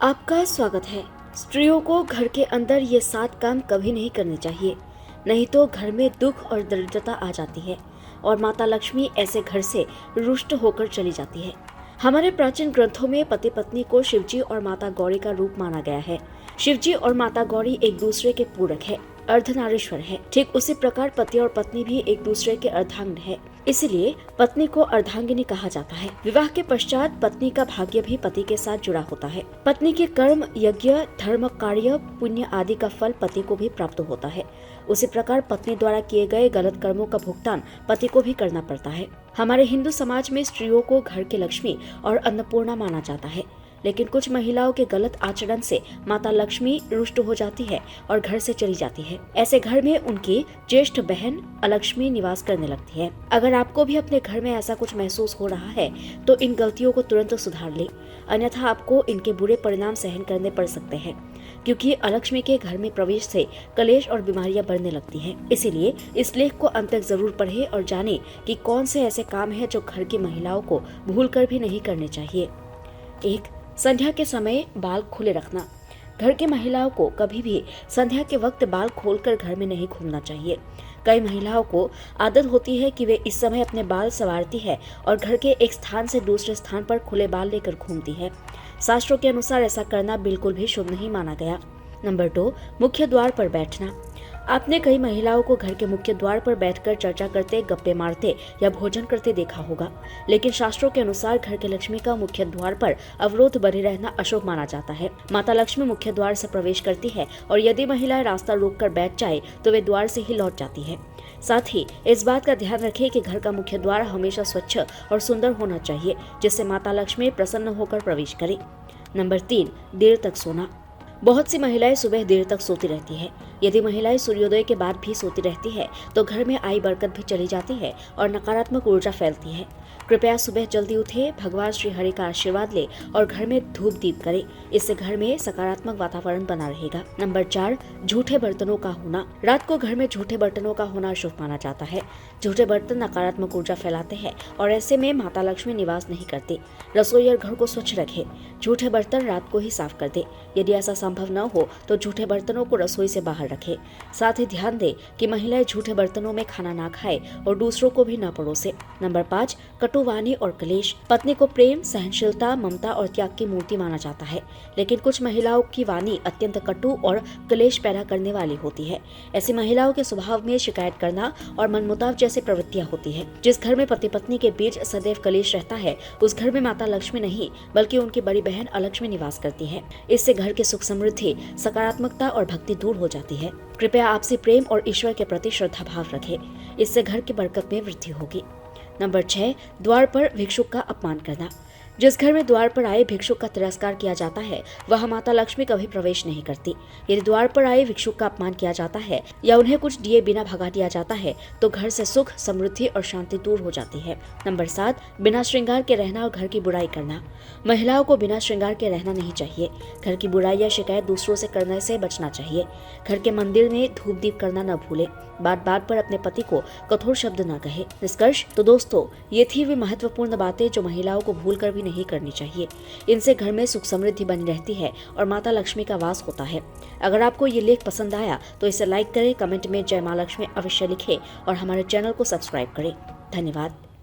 आपका स्वागत है। स्त्रियों को घर के अंदर ये 7 काम कभी नहीं करने चाहिए, नहीं तो घर में दुख और दरिद्रता आ जाती है और माता लक्ष्मी ऐसे घर से रुष्ट होकर चली जाती है। हमारे प्राचीन ग्रंथों में पति पत्नी को शिवजी और माता गौरी का रूप माना गया है। शिवजी और माता गौरी एक दूसरे के पूरक है, अर्धनारीश्वर है। ठीक उसी प्रकार पति और पत्नी भी एक दूसरे के अर्धांग है, इसलिए पत्नी को अर्धांगिनी कहा जाता है। विवाह के पश्चात पत्नी का भाग्य भी पति के साथ जुड़ा होता है। पत्नी के कर्म, यज्ञ, धर्म कार्य, पुण्य आदि का फल पति को भी प्राप्त होता है। उसी प्रकार पत्नी द्वारा किए गए गलत कर्मों का भुगतान पति को भी करना पड़ता है। हमारे हिंदू समाज में स्त्रियों को घर की लक्ष्मी और अन्नपूर्णा माना जाता है, लेकिन कुछ महिलाओं के गलत आचरण से माता लक्ष्मी रुष्ट हो जाती है और घर से चली जाती है। ऐसे घर में उनकी ज्येष्ठ बहन अलक्ष्मी निवास करने लगती है। अगर आपको भी अपने घर में ऐसा कुछ महसूस हो रहा है तो इन गलतियों को तुरंत सुधार ले, अन्यथा आपको इनके बुरे परिणाम सहन करने पड़ सकते हैं, क्योंकि अलक्ष्मी के घर में प्रवेश से कलेश और बीमारियां बढ़ने लगती हैं। इसीलिए इस लेख को अंत तक जरूर पढ़े और जाने कि कौन से ऐसे काम है जो घर की महिलाओं को भूलकर भी नहीं करने चाहिए। 1. संध्या के समय बाल खुले रखना। घर की महिलाओं को कभी भी संध्या के वक्त बाल खोलकर घर में नहीं घूमना चाहिए। कई महिलाओं को आदत होती है कि वे इस समय अपने बाल संवारती है और घर के एक स्थान से दूसरे स्थान पर खुले बाल लेकर घूमती है। शास्त्रों के अनुसार ऐसा करना बिल्कुल भी शुभ नहीं माना गया। नंबर 2. मुख्य द्वार पर बैठना। आपने कई महिलाओं को घर के मुख्य द्वार पर बैठकर चर्चा करते, गप्पे मारते या भोजन करते देखा होगा, लेकिन शास्त्रों के अनुसार घर के लक्ष्मी का मुख्य द्वार पर अवरोध बने रहना अशुभ माना जाता है। माता लक्ष्मी मुख्य द्वार से प्रवेश करती है और यदि महिलाएं रास्ता रोककर बैठ जाए तो वे द्वार से ही लौट जाती है। साथ ही इस बात का ध्यान रखें कि घर का मुख्य द्वार हमेशा स्वच्छ और सुंदर होना चाहिए, जिससे माता लक्ष्मी प्रसन्न होकर प्रवेश करे। नंबर 3. देर तक सोना। बहुत सी महिलाएं सुबह देर तक सोती रहती है। यदि महिलाएं सूर्योदय के बाद भी सोती रहती है तो घर में आई बरकत भी चली जाती है और नकारात्मक ऊर्जा फैलती है। कृपया सुबह जल्दी उठे, भगवान श्री हरि का आशीर्वाद ले और घर में धूप दीप करें। इससे घर में सकारात्मक वातावरण बना रहेगा। नंबर 4. झूठे बर्तनों का होना। रात को घर में झूठे बर्तनों का होना शुभ माना जाता है। झूठे बर्तन नकारात्मक ऊर्जा फैलाते हैं और ऐसे में माता लक्ष्मी निवास नहीं करती। रसोई और घर को स्वच्छ रखे। झूठे बर्तन रात को ही साफ कर दे। यदि ऐसा संभव न हो तो झूठे बर्तनों को रसोई से बाहर रखे। साथ ही ध्यान दे कि महिलाएं झूठे बर्तनों में खाना ना खाए और दूसरों को भी न परोसे। नंबर 5. कटुवाणी और कलेश। पत्नी को प्रेम, सहनशीलता, ममता और त्याग की मूर्ति माना जाता है, लेकिन कुछ महिलाओं की वाणी अत्यंत कटु और कलेश पैदा करने वाली होती है। ऐसी महिलाओं के स्वभाव में शिकायत करना और मनमुटाव जैसे प्रवृत्तियां होती है। जिस घर में पति पत्नी के बीच सदैव कलेश रहता है उस घर में माता लक्ष्मी नहीं बल्कि उनकी बड़ी बहन अलक्ष्मी निवास करती है। इससे घर की सुख समृद्धि, सकारात्मकता और भक्ति दूर हो जाती है। कृपया आपसी प्रेम और ईश्वर के प्रति श्रद्धा भाव रखें, इससे घर की बरकत में वृद्धि होगी। नंबर 6. द्वार पर भिक्षुक का अपमान करना। जिस घर में द्वार पर आए भिक्षुक का तिरस्कार किया जाता है वह माता लक्ष्मी कभी प्रवेश नहीं करती। यदि द्वार पर आए भिक्षुक का अपमान किया जाता है या उन्हें कुछ दिए बिना भगा दिया जाता है तो घर से सुख, समृद्धि और शांति दूर हो जाती है। नंबर 7. बिना श्रृंगार के रहना और घर की बुराई करना। महिलाओं को बिना श्रृंगार के रहना नहीं चाहिए। घर की बुराई या शिकायत दूसरों से करने से बचना चाहिए। घर के मंदिर में धूप दीप करना न भूले। बात बात पर अपने पति को कठोर शब्द न कहे। निष्कर्ष तो दोस्तों, ये थी वे महत्वपूर्ण बातें जो महिलाओं को भूलकर भी नहीं करनी चाहिए। इनसे घर में सुख समृद्धि बनी रहती है और माता लक्ष्मी का वास होता है। अगर आपको ये लेख पसंद आया तो इसे लाइक करें, कमेंट में जय मां लक्ष्मी अवश्य लिखें और हमारे चैनल को सब्सक्राइब करें। धन्यवाद।